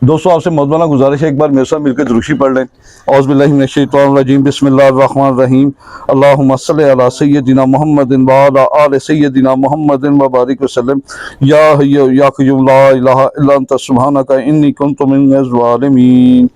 दोस्तों आपसे मौलाना गुजारिश है, एक बार मेरे साथ मिलकर दुरूशी पढ़ लें। औज़ुबिल्लाहि मिनश्शैतानिर्रजीम, बिस्मिल्लाहिर्रहमानिर्रहीम। अल्लाहुम्मा सल्लि अला सय्यदिना मुहम्मदिन व अला आलि सय्यदिना मुहम्मदिन व बारिक वसल्लम। या हय्यु या क़य्यूम ला इलाहा इल्ला अंता सुब्हानका इन्नी कुन्तु मिनज़ ज़ालिमीन।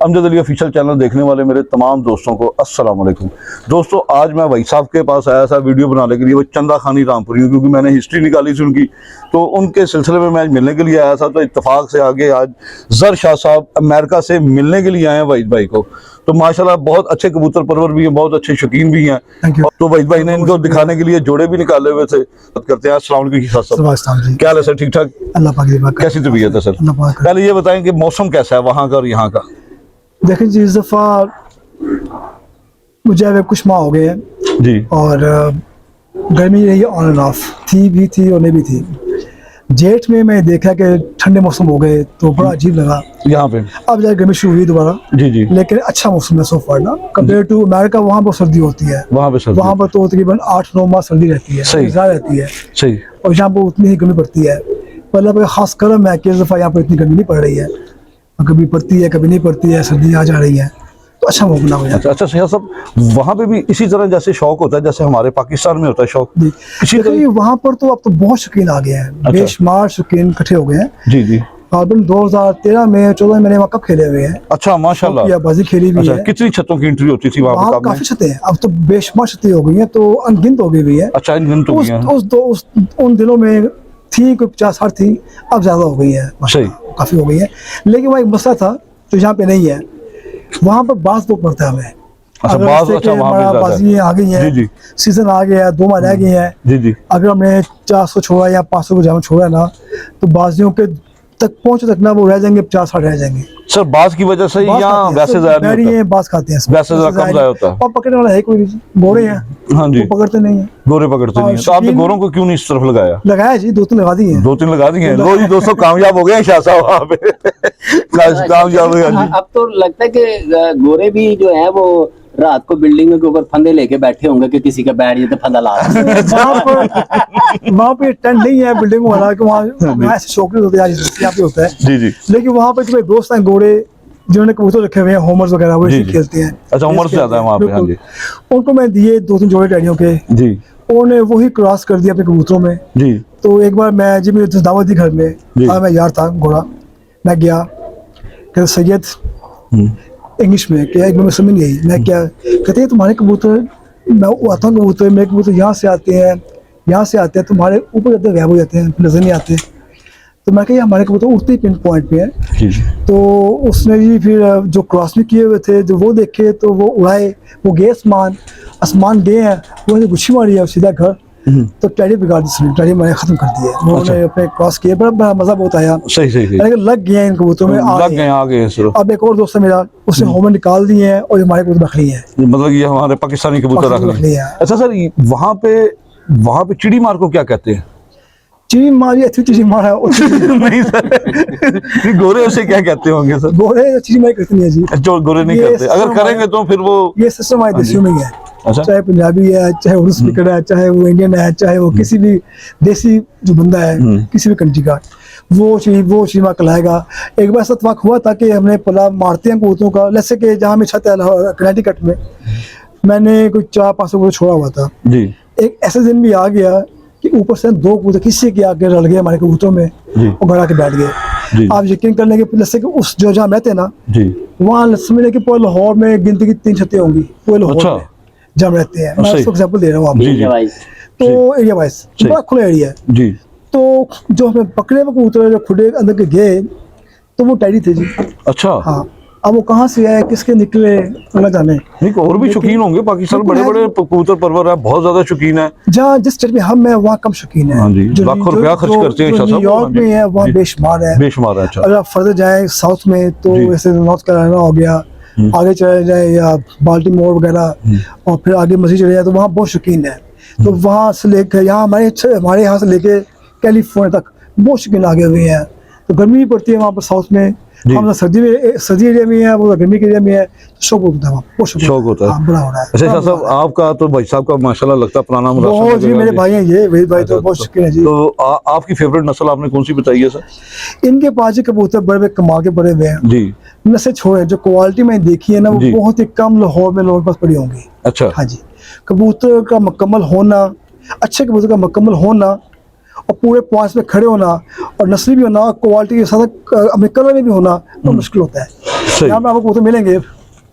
अमजद अली ऑफिशियल चैनल देखने वाले मेरे तमाम दोस्तों को अस्सलाम वालेकुम। दोस्तों आज मैं भाई साहब के पास आया था वीडियो बनाने के लिए, वो चंदा खानी रामपुरी हूँ, क्योंकि मैंने हिस्ट्री निकाली थी उनकी, तो उनके सिलसिले में मैं आज मिलने के लिए आया था। तो इत्तेफाक से आगे आज जर शाह साहब अमेरिका से मिलने के लिए आए हैं वहीद भाई को। तो माशाल्लाह बहुत अच्छे कबूतर परवर भी हैं, बहुत अच्छे शौकीन भी हैं। तो वहीद भाई ने इनको दिखाने के लिए जोड़े भी निकाले हुए थे। बात करते हैं। अस्सलाम वालेकुम। क्या हाल है सर? ठीक ठाक? अल्लाह पाक की बात। कैसी तबीयत है सर? पहले ये बताएं कि मौसम कैसा है वहाँ का और यहाँ का? देखें जी, इस दफ़ा मुझे अभी कुछ माह हो गए हैं जी, और गर्मी रही ऑन एंड ऑफ, थी और नहीं भी थी। जेठ में मैं देखा कि ठंडे मौसम हो गए तो बड़ा अजीब लगा। यहाँ पे अब जाए गर्मी शुरू हुई दोबारा। जी जी, लेकिन अच्छा मौसम है सो फार ना, कंपेयर टू अमेरिका। वहाँ पर सर्दी होती है, वहाँ पे सर्दी, वहाँ पर तो तकरीबन 8-9 माह सर्दी रहती है, सही ज़्यादा रहती है। सही। और यहाँ पर उतनी ही गर्मी पड़ती है। मतलब खास करम है कि इस दफ़ा यहाँ पर इतनी गर्मी नहीं पड़ रही है, कभी पड़ती है कभी नहीं पड़ती है, सर्दी आ जा रही है, तो अच्छा मौसम हो जाता है। अच्छा सर सब वहाँ पे भी इसी तरह जैसे शौक होता है जैसे हमारे पाकिस्तान में होता है शौक? जी, इसी तरह? देखिए वहाँ पर तो अब तो बहुत शौकीन आ गए हैं, बेशुमार शौकीन इकट्ठे हो गए हैं। जी जी। तकरीबन 2013 में 14 मैंने वहाँ कप खेले हुए हैं। अच्छा माशाल्लाह। बाजी खेली भी है। कितनी छतों की एंट्री होती थी वहाँ वहाँ पे? काफी छतें हैं, अब तो बेशुमार छतें हो गई हैं, तो अनगिनत हो गई हुई है। अच्छा इनगिनत हो गई हैं। उन दिनों में थी कोई 50-60 थी, अब ज्यादा हो गई है, काफी हो गई है। लेकिन वहाँ एक मसला था जो यहाँ पे नहीं है, वहाँ पर बाज दो पड़ता है हमें। अच्छा बाज, अच्छा वहाँ पे बाजी आ गई है, जी जी, सीजन आ गया है, 2 माह रह गए हैं। जी जी। अगर हमने 400 छोड़ा या 500 को जाम छोड़ा ना, तो बाजियों के तक पहुंचे तक ना वो रह जाएंगे, 50-60 रह जाएंगे। सर बाज की वजह से या वैसे ज़ाया नहीं होता? बाज खाते हैं, वैसे ज़रा कम ज़ाया होता है। और पकड़ने वाला है कोई नहीं, गोरे हैं। हाँ जी, वो पकड़ते नहीं है। गोरे पकड़ते नहीं हैं। तो आपने गोरों को क्यों नहीं इस तरफ लगाया? लगाया जी, 2-3 लगा दिए हैं। 2-3 लगा दिए हैं। लो जी दोस्तों कामयाब हो गए हैं शाह साहब वहाँ पे। कामयाब हो गए। अब तो लगता है कि गोरे भी जो है वो रात को बिल्डिंग के ऊपर फंदे लेके बैठे होंगे कि किसी का बैठ जाए तो फंदा ला वहाँ पे टेंट नहीं है बिल्डिंग वाला, कि वहाँ ऐसे शौकीन होते हैं यहाँ पे होता है। जी जी। लेकिन वहाँ पे जो दोस्त हैं गोरे जिन्होंने कबूतर रखे हुए हैं, होमर्स वगैरह, वो खेलते हैं। अच्छा होमर्स ज्यादा है वहाँ पे? हाँ जी। उनको मैं दिए 2-3 जोड़े टैडियों के जी, उन्होंने वही क्रॉस कर दिया अपने कबूतरों में जी। तो एक बार मैं जी मुझे दावत दी घर में, मैं यार था घोड़ा, मैं गया, कहते सैयद इंग्लिश में क्या, एक बार मैं समझ नहीं आई, मैं क्या कहते हैं तुम्हारे कबूतर, मैं आता हूँ कबूतर, मेरे कबूतर यहाँ से आते हैं, तुम्हारे ऊपर जाते हैं, गायब हो जाते हैं, नजर नहीं आते। तो मैं कहा हमारे कबूतर उड़ते ही पिन पॉइंट पे है। तो उसने जी फिर जो क्रॉस में किए हुए थे, जो वो देखे तो वो उड़ाए, वो गए आसमान गए हैं, वो गुच्छी मारी है सीधा घर। तो टैडी बिगाड़ दी, टैडी मैंने खत्म कर दिए। उन्होंने अपने क्रॉस किए, बड़ा मजा बहुत आया। सही लेकिन लग गए इन कबूतरों में, आ गए। अब एक और दोस्त है मेरा, उसने होमर निकाल दिए हैं और हमारे कबूतर रख लिए हैं। मतलब ये हमारे पाकिस्तानी कबूतर रख लिए हैं। अच्छा सर वहाँ पे चिड़ी मार को क्या कहते हैं? चिड़ी मार या चिड़ी मार है नहीं सर, गोरे उसे क्या कहते होंगे सर? गोरे चिड़ी मार करते नहीं है जी, जो गोरे नहीं करते, अगर करेंगे तो फिर वो ये सिस्टम हमारे देशियों में है। चाहे पंजाबी है, चाहे उर्दू स्पीकर है, चाहे वो इंडियन है, चाहे वो किसी भी देसी जो बंदा है किसी भी कंट्री का, वो चिड़ी मार कहलाएगा। एक बार ऐसा वाक़ हुआ था कि हमने पला मारते हैं कबूतरों का, जैसे कि जहाँ में छत है कनेटिकट में, मैंने कोई 400-500 कबूतर छोड़ा हुआ था जी। एक ऐसा दिन भी आ गया कि ऊपर से 2 कबूतर किसी के आगे रल गए हमारे कबूतरों में और घर आके बैठ गए। आप यकीन कर लेंगे, जैसे कि उस जो जहाँ रहते हैं ना वहाँ समझ कि पूरे लाहौर में गिनती की 3 छतें होंगी पूरे लाहौर में जहाँ रहते हैं। मैं उसको एग्जाम्पल दे रहा हूँ आपको। तो एरिया वाइज बड़ा खुला एरिया है जी। तो जो हमें पकड़े हुए कबूतर जो खुले अंदर के गए तो वो टैडी थे जी। अच्छा हाँ, अब वो कहाँ से आए, किसके निकले, अल्लाह जाने। नहीं और भी शौकीन होंगे पाकिस्तान, बड़े कबूतर परवर है, बहुत ज्यादा शौकीन है। जहाँ जिस स्टेट में हम है वहाँ कम शौकीन है। लाखों रुपया खर्च करते हैं। न्यूयॉर्क में है वहाँ बेशुमार है, बेशुमार है। अगर आप फर्दर जाए साउथ में तो जैसे नॉर्थ कैरोलिना हो गया, आगे चले जाए या बाल्टीमोर वगैरह और फिर आगे मजीद चले जाए तो वहाँ बहुत शौकीन है। तो वहाँ से लेकर यहाँ हमारे यहाँ से लेके कैलिफोर्निया तक बहुत शौकीन आगे हुए हैं। तो गर्मी भी पड़ती है वहाँ पर साउथ में, हम सर्दी एरिया में है, वो गर्मी के एरिया में है, शौक होता है वहाँ, बहुत शौक होता है। हाँ, बड़ा हो रहा है। अच्छा शाह साहब, आपका तो भाई साहब का माशाल्लाह लगता है पुराना बहुत जी, मेरे भाई हैं ये, वही भाई तो बहुत शुक्रिया जी। तो आपकी फेवरेट नस्ल आपने कौन सी बताई है सर? इनके पास जी कबूतर बड़े बड़े कमाल के बड़े हुए हैं जी। नस्ल छोड़े, जो क्वालिटी मैंने देखी है ना वो जी। बहुत ही कम लाहौर में लोगों के पास पड़ी होंगी। अच्छा। हाँ जी, कबूतर का मुकम्मल होना, अच्छे कबूतर का मुकम्मल होना और पूरे पॉइंट्स में खड़े होना और नस्ली भी होना और क्वालिटी के साथ अपने कलर में भी होना तो मुश्किल होता है। सही। यहाँ पे आपको कबूतर मिलेंगे,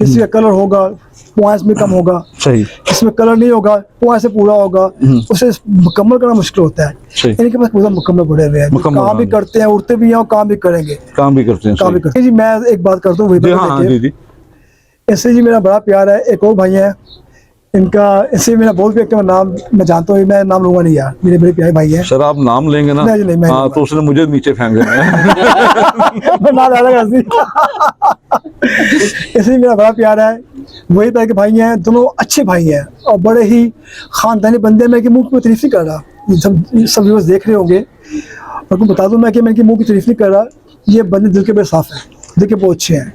किसी का कलर होगा पॉइंट्स में कम होगा, सही। किसी में कलर नहीं होगा पॉइंट से पूरा होगा, उसे मुकम्मल करना मुश्किल होता है। सही। इनके पास कबूतर मुकम्मल बड़े हुए हैं, मुकम्मल काम भी करते हैं, उड़ते भी हैं और काम भी करेंगे। काम भी करते हैं। काम भी करते हैं जी। मैं एक बात करता हूँ वही जी हाँ जी जी। इससे जी मेरा बड़ा प्यार है। एक और भाई है इनका, इससे मेरा बहुत व्यक्ति का नाम मैं जानता हूँ, मैं नाम लूंगा नहीं यार, मेरे बड़े प्यारे भाई हैं। सर आप नाम लेंगे ना? नहीं, मैं हाँ तो उसने मुझे नीचे फेंक देना है। मैं ना ज्यादा इसलिए मेरा बड़ा प्यार है। वही तरह के भाई हैं, दोनों अच्छे भाई हैं और बड़े ही खानदानी बंदे। मैं कि मुंह की तारीफ नहीं कर रहा, सब व्यूअर्स देख रहे होंगे और को बता दूं मैं कि मैं इनकी मुंह की तारीफ नहीं कर रहा, ये बंदे दिल के बड़े साफ हैं, दिल के बहुत अच्छे हैं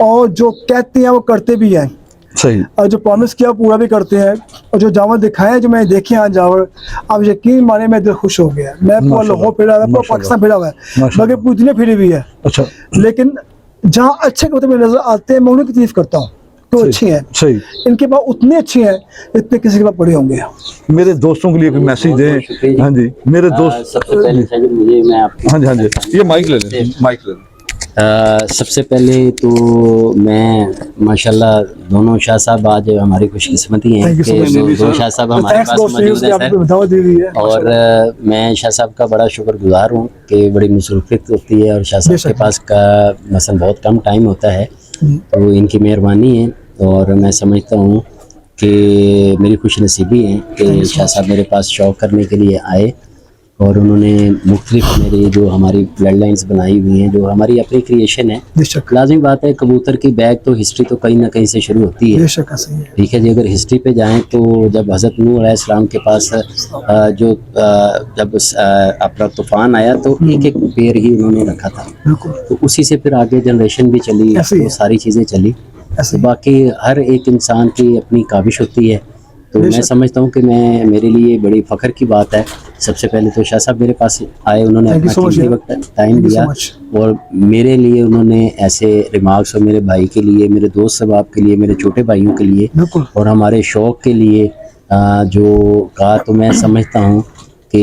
और जो कहते हैं वो करते भी हैं। सही। और जो प्रॉमिस किया पूरा भी करते हैं और जो जावर दिखाए जो मैंने देखे हैं जावर, आप यकीन माने मैं दिल खुश हो गया। मैं पूरा लाहौर फिरा हुआ है, पूरा पाकिस्तान फिरा हुआ है, बाकी पूरी दुनिया फिरी हुई है। अच्छा। लेकिन जहाँ अच्छे कबूतर मेरे नजर आते हैं मैं उन्हीं की तारीफ करता हूँ, तो अच्छे हैं। सही। इनके पास उतने अच्छे हैं इतने किसी के पास पड़े होंगे। मेरे दोस्तों के लिए कोई मैसेज दें। हाँ जी मेरे दोस्त। सबसे पहले शायद मुझे मैं आपकी हाँ जी हाँ जी, ये माइक ले लें, माइक ले लें। सबसे पहले तो मैं माशाल्लाह दोनों शाह साहब आज हमारी खुशकिस्मती हैं Thank you so कि much. दो शाह साहब हमारे Thanks पास दोस्त मौजूद हैं आपको सर। दावत दी हुई है। और मैं शाह साहब का बड़ा शुक्रगुजार हूँ कि बड़ी मसरूफियत होती है और शाह साहब के पास का मसलन बहुत कम टाइम होता है, तो इनकी मेहरबानी है। और मैं समझता हूँ कि मेरी खुशनसीबी है कि शाह साहब मेरे पास शौक़ करने के लिए आए और उन्होंने मुख्तलिफ मेरी जो हमारी ब्लड लाइन्स बनाई हुई हैं, जो हमारी अपनी क्रिएशन है। लाजमी बात है कबूतर की बैग तो हिस्ट्री तो कहीं ना कहीं से शुरू होती है, ठीक है जी। अगर हिस्ट्री पे जाएं तो जब हज़रत नूह अलैहिस्सलाम के पास जब अपना तूफ़ान आया तो एक एक पेड़ ही उन्होंने रखा था, तो उसी से फिर आगे जनरेशन भी चली, वो सारी चीज़ें चली। तो बाकी हर एक इंसान की अपनी काबिश होती है, तो मैं समझता हूँ कि मेरे लिए बड़ी फ़ख्र की बात है। सबसे पहले तो शाह साहब मेरे पास आए, उन्होंने अपना कीमती वक्त टाइम दिया और मेरे लिए उन्होंने ऐसे रिमार्क्स, और मेरे भाई के लिए, मेरे दोस्त सबाब के लिए, मेरे छोटे भाइयों के लिए और हमारे शौक़ के लिए जो कहा, तो मैं समझता हूँ कि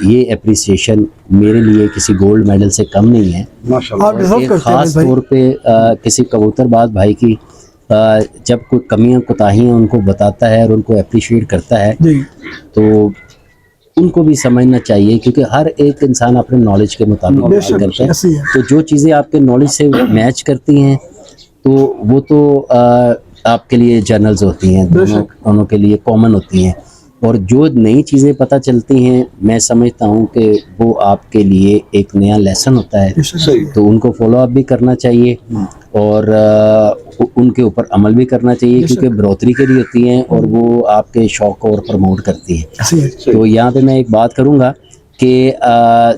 ये अप्रिसिएशन मेरे लिए किसी गोल्ड मेडल से कम नहीं है। एक ख़ास तौर पे किसी कबूतरबाज भाई की जब कोई कमियां कोताहियां उनको बताता है और उनको अप्रिशिएट करता है तो उनको भी समझना चाहिए, क्योंकि हर एक इंसान अपने नॉलेज के मुताबिक बात करता है। तो जो चीज़ें आपके नॉलेज से मैच करती हैं तो वो तो आपके लिए जर्नल्स होती हैं, दोनों के लिए कॉमन होती हैं। और जो नई चीज़ें पता चलती हैं मैं समझता हूँ कि वो आपके लिए एक नया लेसन होता है, तो उनको फॉलो अप भी करना चाहिए और उनके ऊपर अमल भी करना चाहिए, क्योंकि बढ़ोतरी के लिए होती हैं और वो आपके शौक़ को और प्रमोट करती है। तो यहाँ पे मैं एक बात करूँगा कि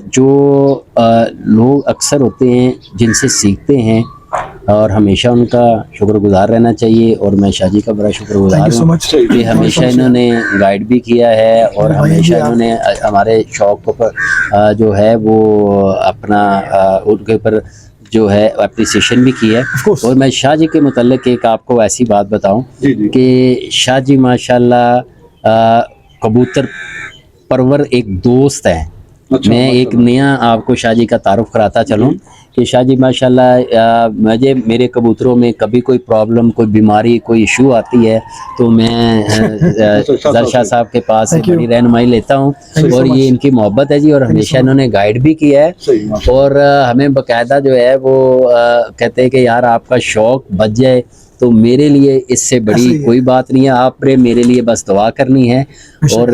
जो लोग अक्सर होते हैं जिनसे सीखते हैं और हमेशा उनका शुक्रगुजार रहना चाहिए, और मैं शाह जी का बड़ा शुक्रगुजार हूँ कि हमेशा इन्होंने गाइड भी किया है और हमेशा इन्होंने हमारे शौक़ पर जो है वो अपना उनके ऊपर जो है अप्रिसिएशन भी किया है। और मैं शाह जी के मुतल्लिक़ एक आपको ऐसी बात बताऊं कि शाह जी माशाल्लाह कबूतर परवर एक दोस्त हैं। मैं एक नया आपको शाह जी का तारुफ कराता चलूँ कि शाह जी माशाल्लाह मुझे मेरे कबूतरों में कभी कोई प्रॉब्लम, कोई बीमारी, कोई इशू आती है तो मैं ज़र शाह साहब के पास से बड़ी रहनुमाई लेता हूँ और ये इनकी मोहब्बत है जी। और हमेशा इन्होंने गाइड भी किया है और हमें बाकायदा जो है वो कहते हैं कि यार आपका शौक़ बच जाए तो मेरे लिए इससे बड़ी कोई बात नहीं है, आपने मेरे लिए बस दुआ करनी है। और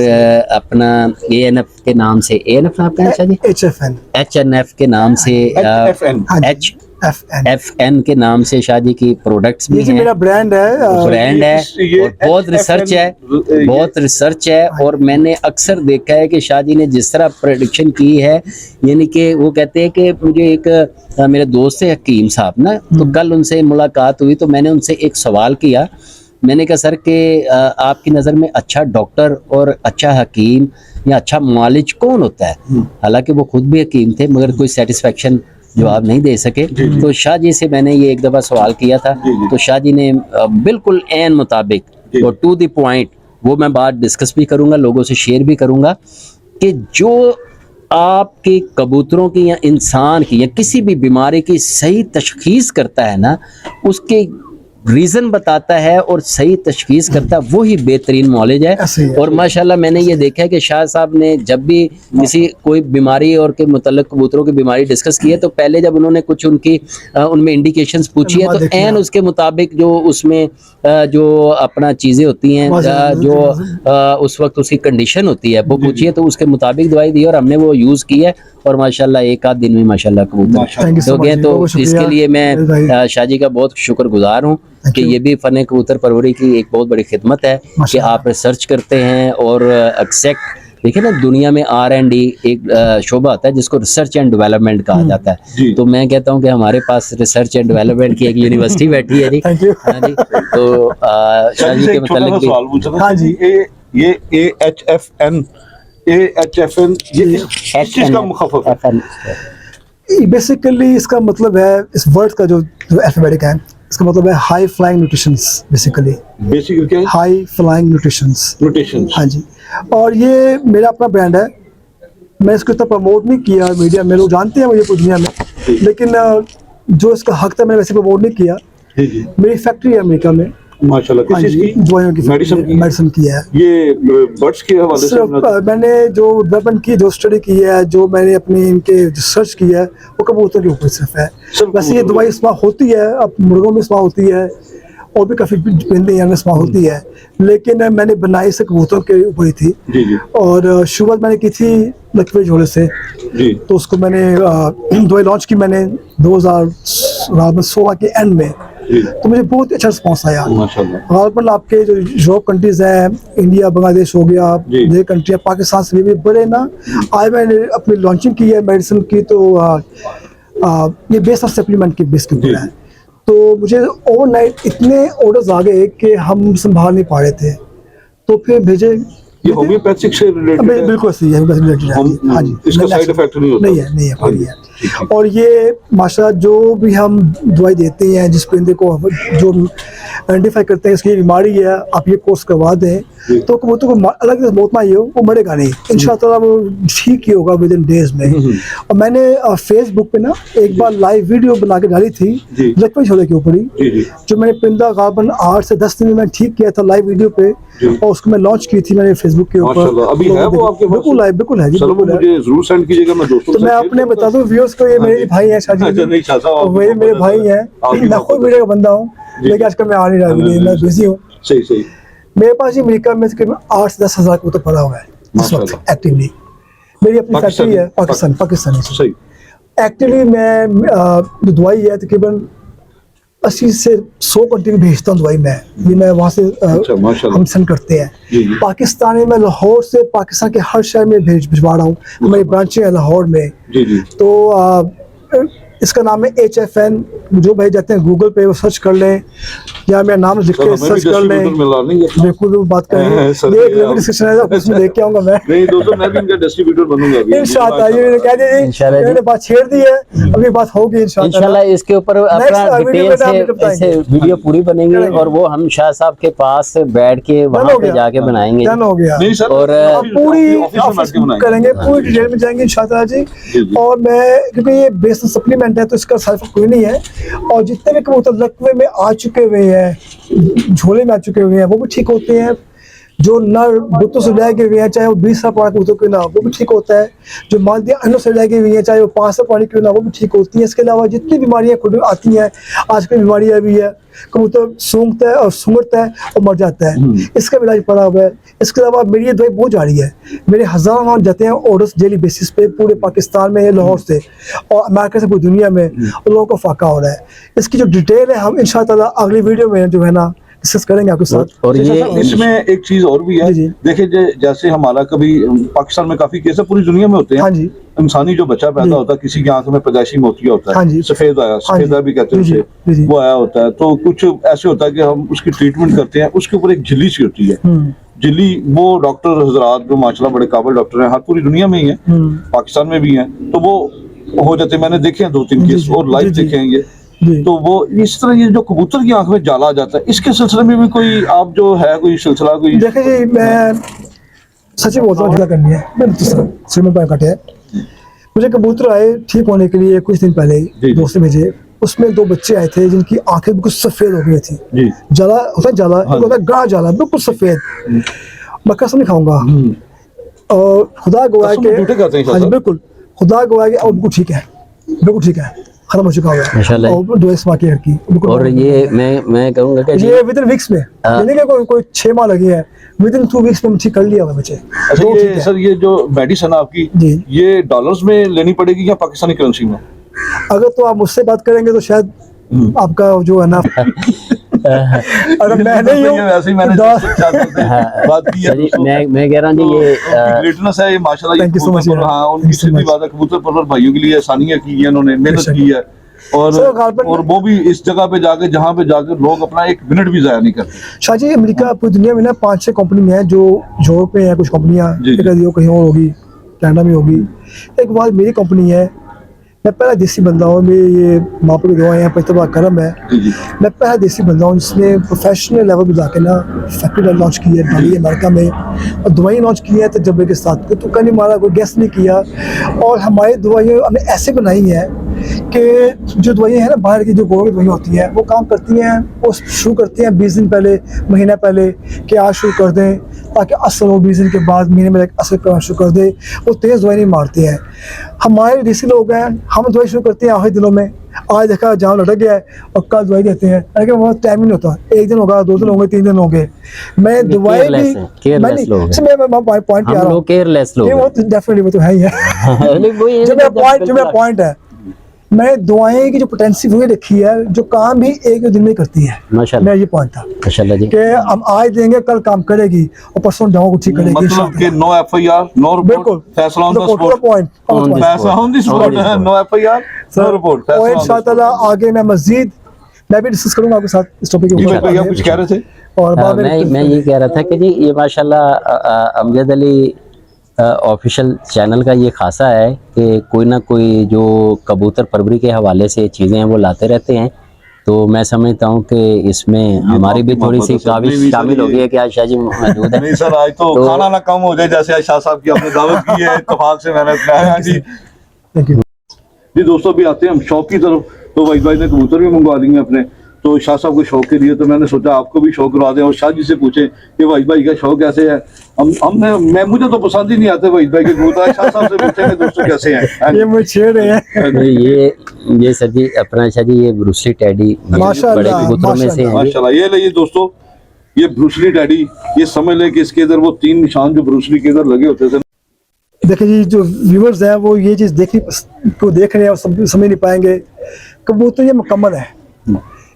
अपना ANF के नाम से, ANF नाम क्या है शाह जी? HNF के नाम से HFN। FN के नाम से शाह जी की प्रोडक्ट्स भी ये जी हैं, मेरा ब्रांड है। ब्रांड है ये और बहुत रिसर्च है, बहुत रिसर्च है। और मैंने अक्सर देखा है कि शाह जी ने जिस तरह प्रेडिक्शन की है, यानी कि वो कहते हैं कि मुझे एक मेरे दोस्त है हकीम साहब ना, तो कल उनसे मुलाकात हुई तो मैंने उनसे एक सवाल किया। मैंने कहा सर कि आपकी नज़र में अच्छा डॉक्टर और अच्छा हकीम या अच्छा मालिज कौन होता है? हालांकि वो खुद भी हकीम थे मगर कोई सेटिस्फेक्शन जवाब नहीं दे सके। तो शाह जी से मैंने ये एक दफ़ा सवाल किया था, तो शाह जी ने बिल्कुल ऐन मुताबिक और टू द पॉइंट, वो मैं बात डिस्कस भी करूँगा, लोगों से शेयर भी करूँगा कि जो आपके कबूतरों की या इंसान की या किसी भी बीमारी की सही तशखीस करता है ना, उसके रीज़न बताता है और सही तशखीस करता है, वही बेहतरीन नॉलेज है। ऐसे ही है। और माशाल्लाह मैंने ये देखा है कि शाह साहब ने जब भी किसी कोई बीमारी और के मुतल्लिक कबूतरों की बीमारी डिस्कस की है, तो पहले जब उन्होंने कुछ उनकी उनमें इंडिकेशंस पूछी है तो देखिए एन आप। उसके मुताबिक जो उसमें जो अपना चीज़ें होती हैं, जो उस वक्त उसकी कंडीशन होती है वो पूछी है, तो उसके मुताबिक दवाई दी और हमने वो यूज़ की है। और माशाल्लाह एक आध दिन में माशाल्लाह कबूतर Thank you so हो much गए। जी, तो बहुत शुक्रिया इसके लिए मेरे भाई। मैं शाह जी का बहुत शुक्रगुजार हूँ कि ये भी फ़न कबूतर परवरी की एक बहुत बड़ी खिदमत है कि माशाल्लाह। आप रिसर्च करते हैं और एक्सेक्ट। देखिए ना, दुनिया में R&D एक शोबा होता है जिसको रिसर्च एंड डेवलपमेंट कहा जाता है। तो मैं कहता हूँ कि हमारे पास रिसर्च एंड डेवलपमेंट की एक यूनिवर्सिटी बैठी है जी। Thank you। हाँ जी। तो शाह जी के मतलब भी सवाल पूछना था। हाँ जी। ये AHFN ये किस चीज का मुखफ़फ़ है? बेसिकली इसका मतलब है, इस वर्ड का जो अल्फाबेटिक है, इसका मतलब है high flying nutritions. Basically basically क्या है? High flying nutritions. म्यूटेशन। हाँ जी। और ये मेरा अपना ब्रांड है, मैं इसको इतना प्रमोट नहीं किया मीडिया में, लोग जानते हैं मुझे पूरी दुनिया में, लेकिन जो इसका हक था मैंने वैसे प्रमोट नहीं किया। जी जी मेरी फैक्ट्री है अमेरिका में, माशाल्लाह। हाँ किस चीज जी, की? दवाइयों की मेडिसिन मेडिसिन की है। ये बर्ड्स के हवाले से सिर्फ मैंने जो डेवलपमेंट की, जो स्टडी की है, जो मैंने अपनी इनके रिसर्च की है, वो कबूतर के ऊपर सिर्फ है। सिर्फ वैसे ये कबूतर दवाई इस्तेमाल होती है, अब मुर्गों में इस्तेमाल होती है और भी काफ़ी परिंदे में इस्तेमाल होती है, लेकिन मैंने बनाई से कबूतरों के ऊपर ही थी। जी जी और शुरुआत मैंने की थी लकवे झोले से, जी तो उसको मैंने दवाई लॉन्च की मैंने 2016 के एंड में, जी तो मुझे बहुत अच्छा रिस्पॉन्स आया। माशाल्लाह। गलबन आपके जो यूरोप कंट्रीज हैं, इंडिया बांग्लादेश हो गया, जी। ये कंट्री पाकिस्तान से भी बड़े ना आज मैंने अपनी लॉन्चिंग की है मेडिसिन की, तो ये बेस ऑफ सप्लीमेंट की बेस के ऊपर है। तो मुझे ओवरनाइट इतने ऑर्डर्स आ गए कि हम संभाल नहीं पा रहे थे, तो फिर भेजे। ये होम्योपैथिक से रिलेटेड है? बिल्कुल सही है, बस रिलेटेड है। हाँ जी, इसका साइड इफेक्ट नहीं होता? नहीं है कोई नहीं है। ठीक है। और ये माशाल्लाह जो भी हम दवाई देते हैं, जिस परिंदे को जो आइडेंटिफाई करते हैं इसकी बीमारी है, आप ये कोर्स करवा दें, तो कबूतर को अलग से मौत ना ही हो, वो मरेगा नहीं इंशाअल्लाह, वो ठीक ही होगा विद इन डेज में। और मैंने फेसबुक पे ना एक बार लाइव वीडियो बना के डाली थी लकवे झोले के ऊपर ही, जो मैंने परिंदा गाबन 8 से 10 दिन में मैंने ठीक किया था लाइव वीडियो पे, और उसको मैं लॉन्च की थी मैंने फेसबुक के ऊपर। अभी है वो आपके पास? बिल्कुल है, बिल्कुल है जी, चलो बिल्कुल है। मुझे जरूर सेंड कीजिएगा, मैं दोस्तों तो मैं अपने बता दूं व्यूअर्स को, ये मेरे भाई हैं शादी अच्छा, नहीं चाहता और मेरे भाई हैं, मैं खुद मीडिया का बंदा हूँ, लेकिन आजकल मैं आ नहीं रहा, मैं बिजी हूँ। सही सही। मेरे पास ये अमेरिका में तकरीबन 8 से 10 हज़ार कबूतर पड़ा हुआ है इस वक्त एक्टिवली। मेरी अपनी फैक्ट्री है पाकिस्तानी सही। एक्चुअली मैं जो दवाई है तकरीबन 80 से 100 कंट्री में भेजता हूँ दवाई मैं, ये मैं वहाँ से हम सेंड करते हैं। पाकिस्तान में मैं लाहौर से पाकिस्तान के हर शहर में भिजवा रहा हूँ, मेरी ब्रांचें है लाहौर में। तो इसका नाम है HFN। जो भाई जाते हैं गूगल पे वो सर्च कर लें, या मेरा नाम लिख के सर्च कर लें, बिल्कुल बात करेंगे। ये डिस्कशन है, उसमें देख के आऊँगा मैं। नहीं दोस्तों, मैं भी इनका डिस्ट्रीब्यूटर बनूंगा अभी इंशाल्लाह। ये कह दीजिए, मैंने बात छेड़ दी है, अभी बात होगी इंशाल्लाह। इसके ऊपर अपना डिटेल से वीडियो पूरी बनेगी और वो हम शाह साहब के पास बैठ के वहाँ पे जाके बनाएंगे। डन हो गया। और पूरी करेंगे, पूरी डिटेल में जाएंगे इंशाल्लाह जी। और मैं, क्योंकि ये बेस्ड सप्लीमेंट है तो इसका साइड इफेक्ट कोई नहीं है, और जितने भी कबूतर लकवे में आ चुके हुए हैं, झोले में आ चुके हुए हैं, वो भी ठीक होते हैं। जो नर बुतों से लाए गए हुए हैं, चाहे वो 20 साल पुराने कबूतर क्यों ना, वो भी ठीक होता है। जो मादी अंडों से लाए गए हुए हैं, चाहे वो 5 साल पुरानी क्यों ना, वो भी ठीक होती है। इसके अलावा जितनी बीमारियां खुद आती हैं, आजकल बीमारियां भी है, कबूतर सूंघता है और सूंघता है और मर जाता है, इसका भी इलाज पड़ा हुआ है। इसके अलावा मेरी ये दवाई बहुत जा रही है, मेरे हज़ारों मान जाते हैं ऑर्डर्स डेली बेसिस पे, पूरे पाकिस्तान में, लाहौर से और अमेरिका से पूरी दुनिया में, और लोगों को फाका हो रहा है। इसकी जो डिटेल है हम इंशाअल्लाह अगली वीडियो में जो है ना डिस्कस करेंगे आपके साथ। और ये इसमें एक चीज और भी है, जी, जी। देखिए जैसे हमारा कभी पाकिस्तान में काफी केस है, पूरी दुनिया में होते हैं। हाँ जी। इंसानी जो बच्चा पैदा होता है, किसी की आंख में पैदाइशी मोतिया होता हाँ है, जी। सफेद आया, सफेदा भी कहते हैं जी, उसे, जी। वो आया होता है। तो कुछ ऐसे होता है कि हम उसकी ट्रीटमेंट करते हैं, उसके ऊपर एक झिल्ली सी होती है। झिल्ली वो डॉक्टर हजरात जो माशाल्लाह बड़े काबिल डॉक्टर हैं, हर पूरी दुनिया में ही है, पाकिस्तान में भी हैं, तो वो हो जाते हैं। मैंने देखे हैं 2-3 जी, केस जी, और लाइव जी, जी। देखे हैं ये। जी। तो वो इस तरह ये जो कबूतर की आंख में जाला आ जाता है, इसके सिलसिले में भी कोई आप जो है कोई सिलसिला कोई? देखिए जी, मैं सच्ची बोलता हूँ, करनी है मैंने काटे है। मुझे कबूतर आए ठीक होने के लिए कुछ दिन पहले जी। ही दोस्त ने भेजे, उसमें 2 बच्चे आए थे जिनकी आंखें बिल्कुल सफेद हो गई थी। जी। जाला होता है, जाला होता है, गाढ़ा जाला बिल्कुल सफेद। मैं कसम नहीं खाऊंगा और खुदा गवाह कसम के, झूठे कहते हैं हाँ जी शायद। बिल्कुल, खुदा गवाह के और बिल्कुल ठीक है, बिल्कुल ठीक है, खत्म हो चुका हुआ है माशाल्लाह। और दो इस्मा की लड़की बिल्कुल। और ये मैं कहूँगा कि ये विद इन वीक्स में, हाँ। यानी कि कोई 6 माह लगे हैं, विद इन 2 वीक्स में ठीक कर लिया हुआ बच्चे। अच्छा, दो ठीक ये है। सर ये जो मेडिसिन आपकी, जी। ये डॉलर्स में लेनी पड़ेगी या पाकिस्तानी करेंसी में? अगर तो आप मुझसे बात करेंगे तो शायद आपका जो है ना अगर मैं नहीं हूँ वैसे ही मैंने बात की है। चलिए, मैं कह रहा हूँ जी ये ग्रेटनेस है ये माशाल्लाह। ये Thank you so much, कबूतर, यार। हाँ, Thank उनकी you so सीधी much। बात है, कबूतर परवर भाइयों के लिए आसानियां की है, उन्होंने मेहनत बेशक। की है। और सर, गार्डन और वो भी इस जगह पे जाके जहाँ पे जाके लोग अपना 1 मिनट भी जाया नहीं करते। शाहजी, अमेरिका पूरी दुनिया में ना 5-6 कंपनी है जो यूरोप में है, कुछ कंपनियां जी, जी। कहीं और होगी, कनाडा में होगी। एक बात मेरी कंपनी है, मैं पहला देसी बंदा हूँ, मेरी ये माँ की दुआएं हैं, पैतबा करम है। जी जी। मैं पहला देसी बंदा हूँ जिसने प्रोफेशनल लेवल पे जाके ना फैक्ट्री लॉन्च की है डाली है अमेरिका में, और दवाई लॉन्च की है तजर्बे के साथ, कोई तुक्का नहीं मारा, कोई गैस नहीं किया। और हमारी दवाइयाँ हमने ऐसे बनाई हैं कि जो दवाइयाँ हैं ना बाहर की, जो गोल दवाइयाँ होती हैं, वो काम करती हैं, वो शुरू करती हैं 20 दिन पहले, महीना पहले कि आज शुरू कर दें, ताकि असर हो 20 दिन के बाद, महीने में असर करना शुरू कर दे। वो तेज़ दवाई नहीं मारती हैं। हमारे देसी लोग हैं, हम दवाई शुरू करते हैं आखिरी दिनों में, आज देखा जाम लटक गया है और कल दवाई देते हैं, लेकिन बहुत टाइम नहीं होता, 1 दिन होगा, 2 दिन होंगे, 3 दिन होंगे। मैं दवाई भी केयरलेस लोग हैं। मैं पॉइंट पे आ हम रहा लोग हूँ, केयरलेस लोग ये हैं। वो डेफिनेटली वो तो है ही है। नहीं, वो ये जो नहीं मेरा कि पॉइंट है, मैंने दवाएं की जो पोटेंसी वही रखी है, जो काम भी 1 दिन में करती है। माशाल्लाह। मेरा ये पॉइंट था माशाल्लाह जी। कि हम आज देंगे, कल काम करेगी और परसों जाओ ठीक करेगी मतलब इंशाअल्लाह। कि नो FIR, नो रिपोर्ट, बिल्कुल, फैसला ऑन द स्पॉट, पॉइंट फैसला on the spot, no FIR, no report, फैसला और ऑन द स्पॉट। इंशाअल्लाह आगे मैं मजीद मैं भी डिस्कस करूंगा आपके साथ इस टॉपिक के जी ऊपर। भाई, आप कुछ कह रहे थे? और बाद में मैं ये कह रहा था कि जी ये माशाल्लाह अमजद अली ऑफिशियल चैनल का ये खासा है कि कोई ना कोई जो कबूतर परवरी के हवाले से चीज़ें हैं वो लाते रहते हैं। तो मैं समझता हूँ कि इसमें हमारी भी थोड़ी सी काविश शामिल हो गई है कि आज शाहजी मौजूद है। नहीं सर, आज तो खाना ना कम हो जाए, जैसे आज शाह साहब की आपने दावत की है, इत्तेफाक से मैंने अपनाया। हाँ जी थैंक यू जी। दोस्तों, भी आते हैं हम शौक की तरफ। तो वहीद भाई ने कबूतर भी मंगवा दिए अपने, तो शाह साहब को शौक के लिए, तो मैंने सोचा आपको भी शौक करवा दें और शाह जी से पूछें कि वहीद भाई का शौक कैसे है। मुझे तो पसंद ही नहीं आते वहीद भाई के कबूतर, शाह साहब से पूछेंगे दोस्तों कैसे हैं। ये मुझे छेड़ रहे हैं। ये सर जी अपना शाह जी ये ब्रूसली टैडी बड़े कबूतरों में से हैं। माशाल्लाह। ये ले दोस्तों, ये ब्रूसली टैडी, ये समझ ले कि इसके इधर वो 3 निशान जो ब्रूसली के इधर लगे होते थे। देखिए जी, जो व्यूवर्स हैं वो ये चीज़ देख रहे हैं और समझ नहीं पाएंगे। कबूतर ये मुकम्मल है,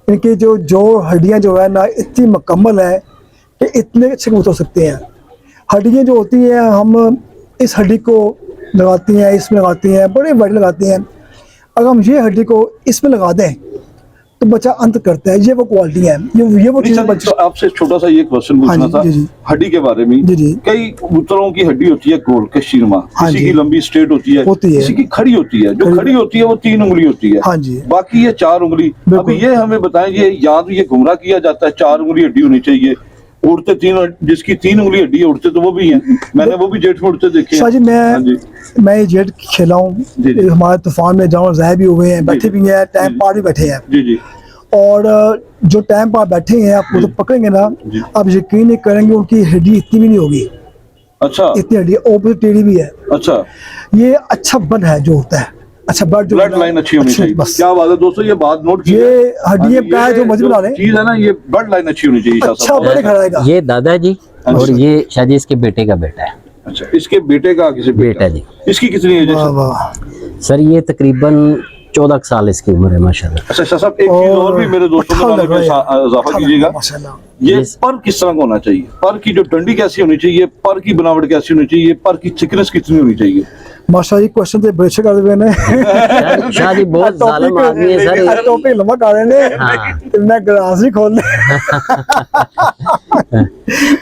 इनकी जो हड्डियां जो है ना इतनी मुकम्मल है कि इतने अच्छे कबूतर हो सकते हैं। हड्डियां जो होती हैं, हम इस हड्डी को लगाती हैं, इसमें लगाती हैं, बड़े बड़े लगाती हैं। अगर हम ये हड्डी को इसमें लगा दें तो बच्चा अंत करता है। ये वो क्वालिटी है, ये वो चीज़ तो आपसे छोटा सा ये क्वेश्चन पूछना था हड्डी के बारे में। कई कबूतरों की हड्डी होती है गोल कशीनुमा, किसी की लंबी स्ट्रेट होती है, किसी की खड़ी होती है। जो खड़ी होती है वो 3 उंगली होती है, हाँ जी, बाकी ये 4 उंगली। अभी ये हमें बताएं, ये याद ये गुमराह किया जाता है 4 उंगली हड्डी होनी चाहिए, उड़ते 3, जिसकी 3 उंगली हड्डी है उड़ते तो वो भी हैं। मैंने वो भी जेट में उड़ते देखे हैं। जी, मैं ये जेट खेला हूँ, हमारे तूफान में जाओ जाए भी हुए हैं, बैठे भी हैं, टाइम पार भी बैठे हैं। जी जी। और जो टाइम पर आप बैठे हैं आप तो पकड़ेंगे ना, आप यकीन नहीं करेंगे उनकी हड्डी इतनी भी नहीं होगी, अच्छा इतनी हड्डी ओपन टेढ़ी भी है। अच्छा, ये अच्छा ब्लड है जो होता है, अच्छा ब्लड लाइन अच्छी होनी चाहिए। बस क्या बात है दोस्तों, ये बात नोट कीजिए। ये हड्डी का है जो मजबूत बना ले, चीज है ना, ये ब्लड लाइन अच्छी होनी चाहिए। अच्छा ब्लड खड़ाएगा। ये दादाजी और ये शादी इसके बेटे का बेटा है। अच्छा, इसके बेटे का किसी बेटा जी। इसकी कितनी एज है? वाह वाह। सर ये तकरीबन 14 साल इसकी उम्र है माशाल्लाह। अच्छा शाह साहब, एक चीज और भी मेरे दोस्तों को नॉलेज में इजाफा कीजिएगा। ये पर किस तरह का होना चाहिए? पर की जो डंडी कैसी होनी चाहिए, पर की बनावट कैसी होनी चाहिए, पर की थिकनेस कितनी होनी चाहिए? माशाल्लाह, ये क्वेश्चन तो बड़े अच्छे कर दिए ने। शादी बहुत जालिम आदमी है सर। टॉपिक लंबा कर रहे ने। हाँ। मैं ग्लास ही खोल ले।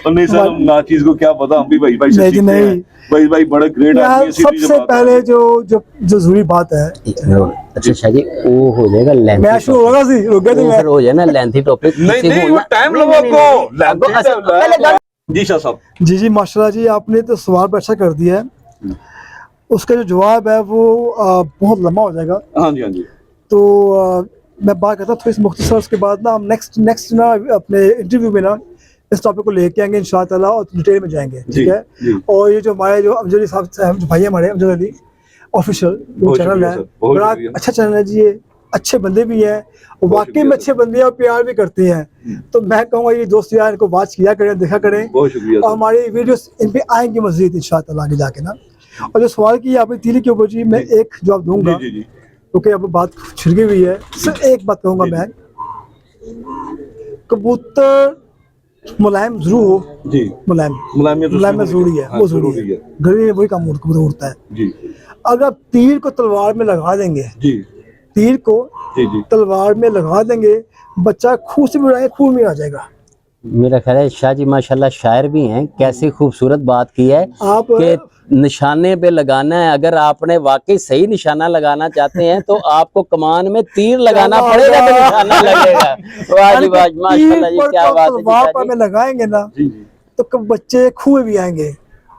नहीं सर, हम ना चीज को क्या पता, हम भी भाई भाई से नहीं, सीखते नहीं। हैं। भाई बड़े ग्रेट आदमी है। सबसे पहले जो जरूरी बात है, अच्छा शादी वो हो जाएगा लेंथी। मैं शुरू होगा सी रुक गए थे मैं। सर हो जाए ना लेंथी टॉपिक। नहीं वो टाइम लगा आपको। जी शाह साहब। जी माशाल्लाह जी, आपने तो सवाल पर अच्छा कर दिया है। उसका जो जवाब है वो बहुत लंबा हो जाएगा। हाँ जी हाँ जी। तो मैं बात करता हूँ थोड़ी सी मुख्तसर, उसके बाद ना हम नेक्स्ट ना अपने इंटरव्यू में ना इस टॉपिक को लेके आएंगे इंशाअल्लाह और डिटेल में जाएंगे, ठीक है। और ये जो हमारे जो अमजद अली साहब जो भाई हमारे अमजद अली ऑफिशियल वो चैनल है, बड़ा अच्छा चैनल है जी। ये अच्छे बंदे भी हैं, वाकई में अच्छे बंदे हैं और प्यार भी करते हैं। तो मैं कहूँगा ये दोस्त यार इनको वॉच किया करें, देखा करें। बहुत शुक्रिया। और हमारी वीडियोस इन पे आएंगी मजीद इंशाअल्लाह आगे जाके ना। और जो सवाल की आपने तीली के ऊपर जी, मैं एक जवाब दूंगा क्योंकि अब बात छिड़की हुई है। सिर्फ एक बात कहूँगा मैं, कबूतर मुलायम जरूर हो जी, मुलायम जरूरी है, वो जरूरी है। गर्मी में वही काम उड़ता है जी। अगर आप तीर को तलवार में लगा देंगे जी, तीर को तलवार में लगा देंगे, बच्चा खूह से भी उड़ाएंगे खूह में आ जाएगा। मेरा ख्याल है शाह जी माशाल्लाह शायर भी हैं, कैसी खूबसूरत बात की है कि निशाने पे लगाना है। अगर आपने वाकई सही निशाना लगाना चाहते हैं तो आपको कमान में तीर लगाना पड़ेगा तो निशाना लगेगा। वाह जी वाह, माशाल्लाह जी, क्या बात है। तलवार में लगाएंगे ना तो बच्चे खूह भी आएंगे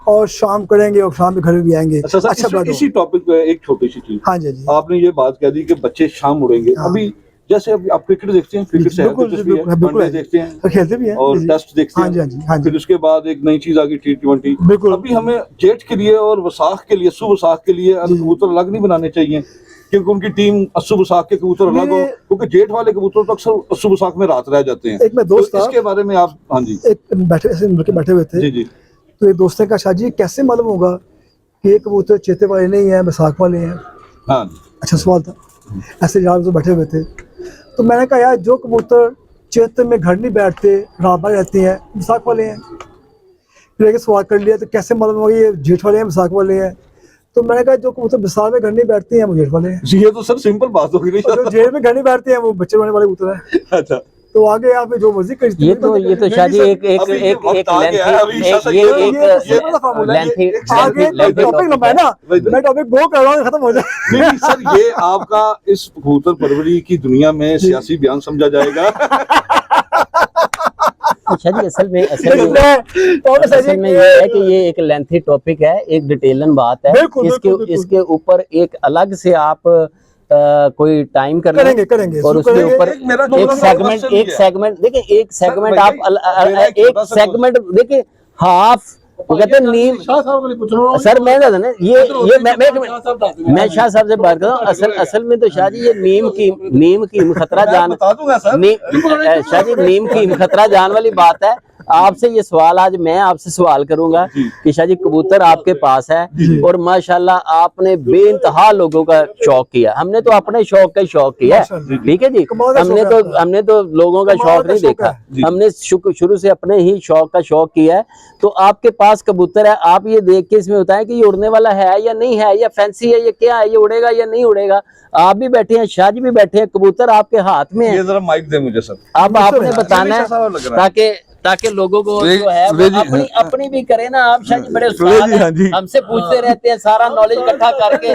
और शाम करेंगे और शाम में घर भी आएंगे। अच्छा इसी टॉपिक पे एक छोटी सी चीज। हाँ जी, आपने ये बात कह दी कि बच्चे शाम उड़ेंगे। अभी जैसे अभी आप क्रिकेट देखते हैं, क्रिकेट से बिल्कुल देखते हैं, खेलते भी हैं और टेस्ट देखते हैं। फिर उसके बाद एक नई चीज आ गई T20। अभी हमें जेठ के लिए और वसाख के लिए, अस्सू वसाख के लिए कबूतर अलग नहीं बनाने चाहिए क्योंकि उनकी टीम अस्सू वसाख के कबूतर अलग हो, क्योंकि जेठ वाले कबूतर तो अक्सर अस्सू वसाख में रात रह जाते हैं। एक मैं दोस्त इसके बारे में आप। हाँ जी, एक बैठे हुए थे जी। तो एक दोस्त ने कहा शाह जी कैसे मालूम होगा कि ये कबूतर चेते वाले नहीं है, वसाख वाले हैं? हाँ, अच्छा सवाल था। ऐसे यार तो बैठे हुए थे, तो मैंने कहा यार जो कबूतर चेते में घर नहीं बैठते, रात भर रहते हैं, वसाख वाले हैं। फिर एक सवाल कर लिया तो कैसे मालूम होगा ये जेठ वाले हैं वसाख वाले हैं? तो मैंने कहा जो कबूतर विशाल में घर नहीं बैठते हैं वो जेठ वाले हैं। ये तो सर सिंपल बात होगी। जो जेठ में घर नहीं बैठते हैं वो बच्चे वाले कबूतर हैं। अच्छा, तो आगे आप जो मर्जी कर। ये तो शादी एक टॉपिक लंबा है ना, मैं टॉपिक वो कर रहा हूँ खत्म हो जाए। नहीं सर, ये आपका इस कबूतर परवरी की दुनिया में सियासी बयान समझा जाएगा। अच्छा जी, असल में ये है कि ये एक लेंथी टॉपिक है, एक डिटेलन बात है। इसके ऊपर एक अलग से आप कोई टाइम करेंगे और उसके ऊपर एक सेगमेंट देखिए, एक सेगमेंट आप एक सेगमेंट देखिए हाफ वो कहते हैं नीम। सर मैं ना ये मैं शाह साहब से बात कर रहा हूँ। असल में तो शाह जी ये नीम की खतरा जान शाह जी नीम की खतरा जान वाली बात है। आपसे ये सवाल आज मैं आपसे सवाल करूंगा कि शाह जी कबूतर आपके पास है और माशाल्लाह आपने बेइंतहा लोगों का शौक किया। हमने तो अपने शौक का शौक किया है, ठीक है जी। हमने तो लोगों का शौक नहीं देखा, हमने शुरू से अपने ही शौक का शौक किया है। तो आपके पास कबूतर है, आप ये देख के इसमें बताएं कि ये उड़ने वाला है या नहीं है, या फैंसी है, ये क्या है, ये उड़ेगा या नहीं उड़ेगा। आप भी बैठे हैं, शाह जी भी बैठे हैं, कबूतर आपके हाथ में है। ये जरा माइक दे मुझे सर। अब आपने बताना है ताकि लोगों को जो है अपनी भी करे ना। आप शायद बड़े हमसे पूछते रहते हैं, सारा नॉलेज इकट्ठा करके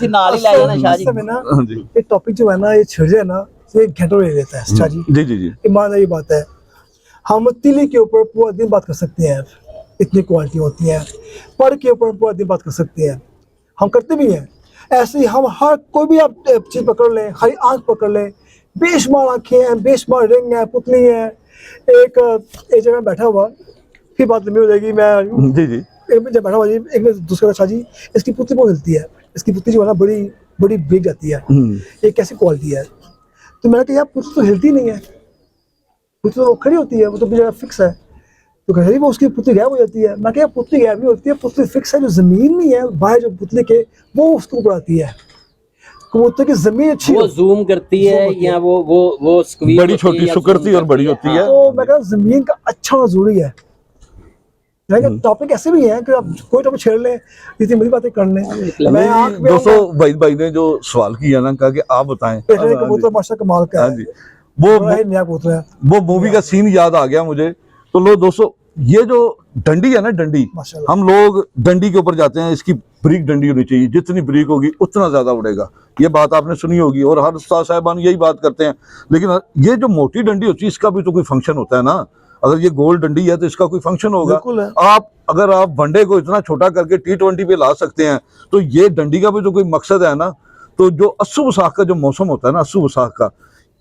नाल ही ला जाना। शाह जी ये टॉपिक जो है ना, ये छिड़ जाए ना तो एक घंटों ले लेता है शाह जी। जी ईमानदारी बात है। हम तिली के ऊपर पूरा दिन बात कर सकते हैं, इतनी क्वालिटी होती है। पर के ऊपर पूरा दिन बात कर सकते हैं, हम करते भी हैं। ऐसे ही हम हर कोई भी आप चीज पकड़ लें, हरी आंख पकड़ लें, बेशुमार आंखें हैं, बेशुमार रिंग है, पुतली है। एक जगह बैठा हुआ, फिर बात लंबी हो जाएगी। मैं जी जी एक जब बैठा हुआ जी, एक ने दूसरा शाह जी इसकी पुतली बहुत हिलती है, इसकी पुतली जो है ना बड़ी बड़ी ब्रेक जाती है, ये कैसी क्वालिटी है? तो मैंने कहा यार पुतली तो हिलती नहीं है, पुतली तो खड़ी होती है, वो तो जगह फिक्स है। तो कह रही वो उसकी पुतली गायब हो जाती है। मैं क्या पुतली गायब नहीं होती है, पुतली फिक्स है, जो जमीन नहीं है बाहर जो पुतली के वो उसके ऊपर आती है। कबूतर की जमीन अच्छी वो जूम करती है या वो स्क्वीज बड़ी छोटी सुकड़ती और बड़ी होती है। तो मैं कहा जमीन का अच्छा होना जरूरी है। टॉपिक ऐसे भी है कि आप कोई टॉपिक छेड़ लें, इतनी बड़ी बातें कर लें। मैं आंख में दोस्तों भाई ने जो सवाल किया ना, कहा कि आप बताएं, कबूतर माशा कमाल का है, वो बड़ा ही नया कबूतर है। वो मूवी का सीन याद आ गया मुझे। तो लो दोस्तों, ये जो डंडी है ना, डंडी, माशाल्लाह। हम लोग डंडी के ऊपर जाते हैं, इसकी ब्रीक डंडी होनी चाहिए, जितनी ब्रीक होगी उतना ज्यादा उड़ेगा। ये बात आपने सुनी होगी और हर उस्ताद साहिबान यही बात करते हैं। लेकिन ये जो मोटी डंडी होती है, इसका भी तो कोई फंक्शन होता है ना। अगर ये गोल डंडी है तो इसका कोई फंक्शन होगा। आप अगर आप वनडे को इतना छोटा करके T20 पे ला सकते हैं, तो ये डंडी का भी तो कोई मकसद है ना। तो जो अस्सू वसाख का जो मौसम होता है ना, अस्सू वसाख का,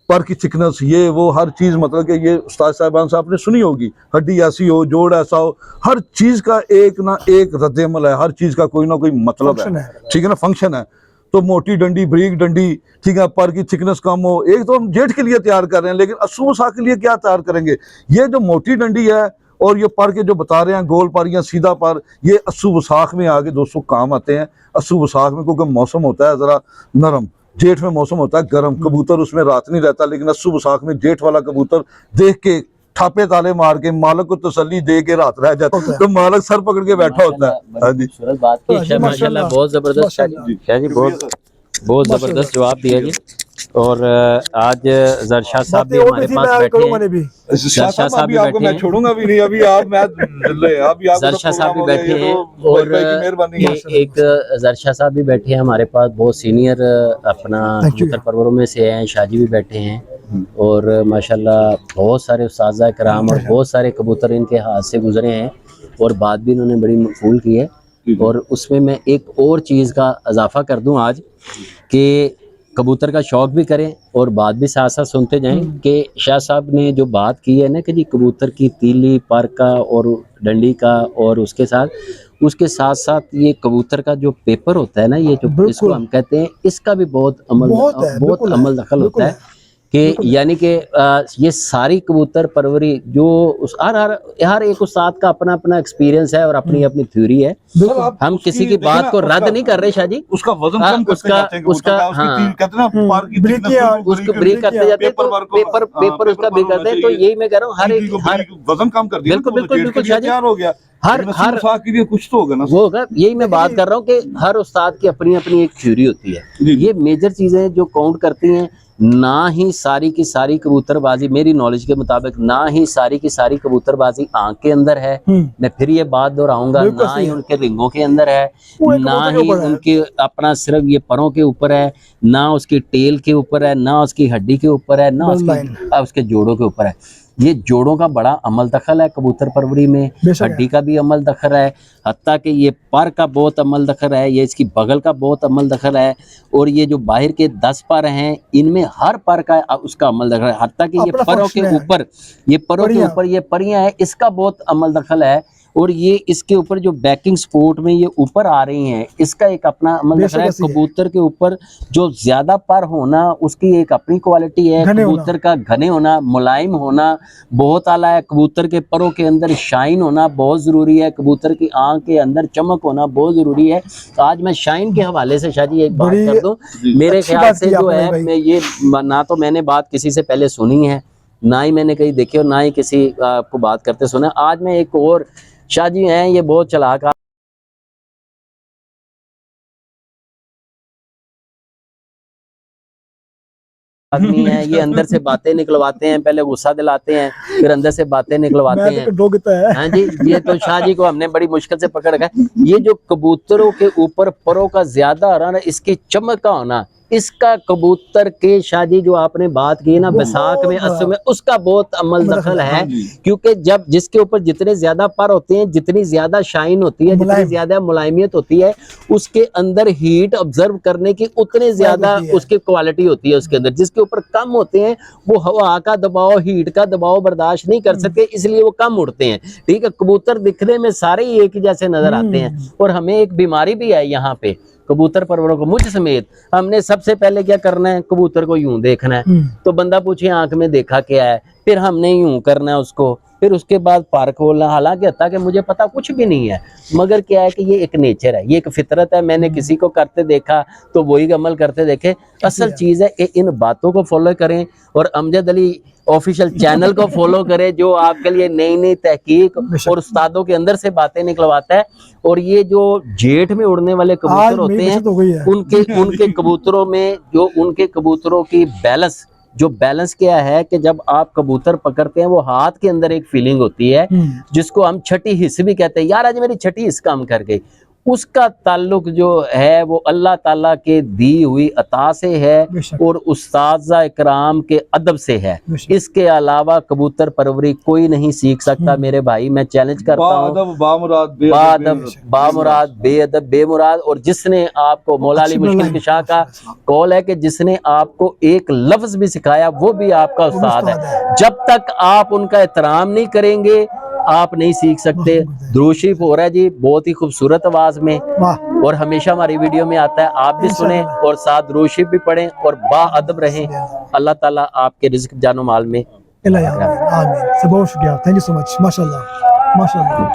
पर की थिकनेस, ये वो हर चीज, मतलब कि ये उस्ताद साहिबान से आपने सुनी होगी, हड्डी ऐसी हो, जोड़ ऐसा हो, हर चीज का एक ना एक रद्द-ए-अमल है, हर चीज का कोई ना कोई मतलब है, ठीक है ना, फंक्शन है। तो मोटी डंडी, ब्रीक डंडी, ठीक है, पर की थिकनेस कम हो, एक तो हम जेठ के लिए तैयार कर रहे हैं, लेकिन अस्सू वसाख के लिए क्या तैयार करेंगे? ये जो मोटी डंडी है और ये पर के जो बता रहे हैं, गोल पर या सीधा पर, ये अस्सू वसाख में आगे दोस्तों काम आते हैं। अस्सू वसाख में क्योंकि मौसम होता है जरा नरम, जेठ में मौसम होता है गर्म, कबूतर उसमें रात नहीं रहता। लेकिन अस्सू वसाख में जेठ वाला कबूतर देख के ठापे ताले मार के मालिक को तसल्ली दे के रात रह जाता है, तो मालिक सर पकड़ के बैठा होता है। हाँ जी, खूबसूरत बात की माशाल्लाह, बहुत जबरदस्त शाह जी, बहुत जबरदस्त जवाब दिया जी। और आज जरशाह साहब भी हमारे पास बैठे हैं, जरशाह साहब भी बैठे हैं, छोड़ूंगा भी नहीं अभी, आप मैं जरशाह साहब भी बैठे हैं, और एक जरशाह साहब भी बैठे हैं हमारे पास, बहुत सीनियर अपना कबूतर परवरों में से हैं। शाहजी भी बैठे हैं और माशाल्लाह बहुत सारे उस्ताद कराम और बहुत सारे कबूतर इनके हाथ से गुजरे हैं और बात भी इन्होंने बड़ी मकबूल की है। और उसमें मैं एक और चीज़ का इजाफा कर दूं आज, कि कबूतर का शौक़ भी करें और बात भी साथ साथ सुनते जाएं। कि शाह साहब ने जो बात की है ना, कि जी कबूतर की तीली, पर का और डंडी का, और उसके साथ साथ ये कबूतर का जो पेपर होता है ना, ये जो इसको हम कहते हैं, इसका भी बहुत अमल दखल होता है। कि यानी कि ये सारी कबूतर परवरी जो हर एक उस्ताद का अपना अपना एक्सपीरियंस है और अपनी अपनी थ्योरी है। हम किसी की बात को रद्द नहीं कर रहे शाह जी, उसका वजन कम करते जाते हैं, उसका ब्रेक करते जाते हैं, तो पेपर उसका ब्रेक करते हैं। तो यही मैं कह रहा हूँ, हर वजन कम कर दिया, बिल्कुल शाह जी, हो गया, हर के लिए कुछ तो होगा ना, वो होगा। यही मैं बात कर रहा हूँ कि हर उस्ताद की अपनी अपनी एक थ्योरी होती है। ये मेजर चीजें जो काउंट करती हैं, ना ही सारी की सारी कबूतरबाजी, मेरी नॉलेज के मुताबिक, ना ही सारी की सारी कबूतरबाजी आंख के अंदर है, मैं फिर ये बात दोहराऊंगा, ना ही उनके रिंगों के अंदर है, ना ही उनके अपना सिर्फ ये परों के ऊपर है, ना उसकी टेल के ऊपर है, ना उसकी हड्डी के ऊपर है, ना उसके जोड़ों के ऊपर है। ये जोड़ों का बड़ा अमल दखल है कबूतर परवरी में, हड्डी का भी अमल दखल है, हत्ता कि ये पर का बहुत अमल दखल है, ये इसकी बगल का बहुत अमल दखल है, और ये जो बाहर के 10 पर हैं, इनमें हर पर का उसका अमल दखल है। हत्ता कि ये परों के ऊपर, ये परों के ऊपर ये परियां है, इसका बहुत अमल दखल है। और ये इसके ऊपर जो बैकिंग स्पोर्ट में ये ऊपर आ रही हैं, इसका एक अपना अमल दखल है। कबूतर के ऊपर जो ज्यादा पर होना, उसकी एक अपनी क्वालिटी है। कबूतर का घने होना, मुलायम होना बहुत आला है। कबूतर के परों के अंदर शाइन होना बहुत जरूरी है। कबूतर की आंख के अंदर चमक होना बहुत जरूरी है। तो आज मैं शाइन के हवाले से शाह जी एक बात कर दूं, मेरे ख्याल से जो है, मैं ये ना तो मैंने बात किसी से पहले सुनी है, ना ही मैंने कहीं देखी और ना ही किसी को बात करते सुना। आज मैं एक और शाह जी हैं, ये बहुत चालाक आदमी है। ये अंदर से बातें निकलवाते हैं, पहले गुस्सा दिलाते हैं, फिर अंदर से बातें निकलवाते हैं। हाँ जी, ये तो शाह जी को हमने बड़ी मुश्किल से पकड़ रखा है। ये जो कबूतरों के ऊपर परों का ज्यादा रहना, इसकी चमक का होना, इसका कबूतर के शादी जो आपने बात की ना बैसाख में असम में, उसका बहुत अमल दखल है, क्योंकि जब जिसके ऊपर जितने ज्यादा पर होते हैं, जितनी ज्यादा शाइन होती है, जितनी ज्यादा मुलायमियत होती है, उसके अंदर हीट ऑब्जर्व करने की उतने ज्यादा उसकी क्वालिटी होती है उसके अंदर। जिसके ऊपर कम होते हैं वो हवा का दबाव, हीट का दबाव बर्दाश्त नहीं कर सकते, इसलिए वो कम उड़ते हैं। ठीक है, कबूतर दिखने में सारे ही एक ही जैसे नजर आते हैं। और हमें एक बीमारी भी है यहाँ पे कबूतर परवरों को, मुझ समेत। हमने सबसे पहले क्या करना है, कबूतर को यूं देखना है। तो बंदा पूछे आंख में देखा क्या है, फिर हमने यूं करना है उसको, फिर उसके बाद पार्क बोलना। हालांकि होता कि मुझे पता कुछ भी नहीं है, मगर क्या है कि ये एक नेचर है, ये एक फितरत है। मैंने किसी को करते देखा तो वही अमल करते देखे। असल चीज है इन बातों को फॉलो करें और अमजद अली ऑफिशियल चैनल को फॉलो करें, जो आपके लिए नई नई तहकीक और उस्तादों के अंदर से बातें निकलवाता है। और ये जो जेठ में उड़ने वाले कबूतर होते हैं, उनके कबूतरों में जो उनके कबूतरों की बैलेंस क्या है कि जब आप कबूतर पकड़ते हैं, वो हाथ के अंदर एक फीलिंग होती है जिसको हम छठी हिस्स भी कहते हैं। यार आज मेरी छठी हिस्स काम कर गई, उसका ताल्लुक जो है वो अल्लाह ताला के दी हुई अता से है और उस्ताज़ा इकराम के अदब से है। इसके अलावा कबूतर परवरी कोई नहीं सीख सकता मेरे भाई। मैं चैलेंज करता हूँ, बामुराद बेअदब बेमुराद। और जिसने आपको, मौला अली मुश्किल कुशा का कौल है कि जिसने आपको एक लफ्ज भी सिखाया वो भी आपका उस्ताद है। जब तक आप उनका एहतराम नहीं करेंगे आप नहीं सीख सकते। दुरूद शरीफ हो रहा है जी, बहुत ही खूबसूरत आवाज में, और हमेशा हमारी वीडियो में आता है, आप भी सुने और साथ दुरूद शरीफ भी पढ़ें और बाअदब रहें। अल्लाह ताला आपके रिज़्क जानो माल में। आमीन। बहुत शुक्रिया, थैंक यू सो मच, माशाल्लाह माशाल्लाह।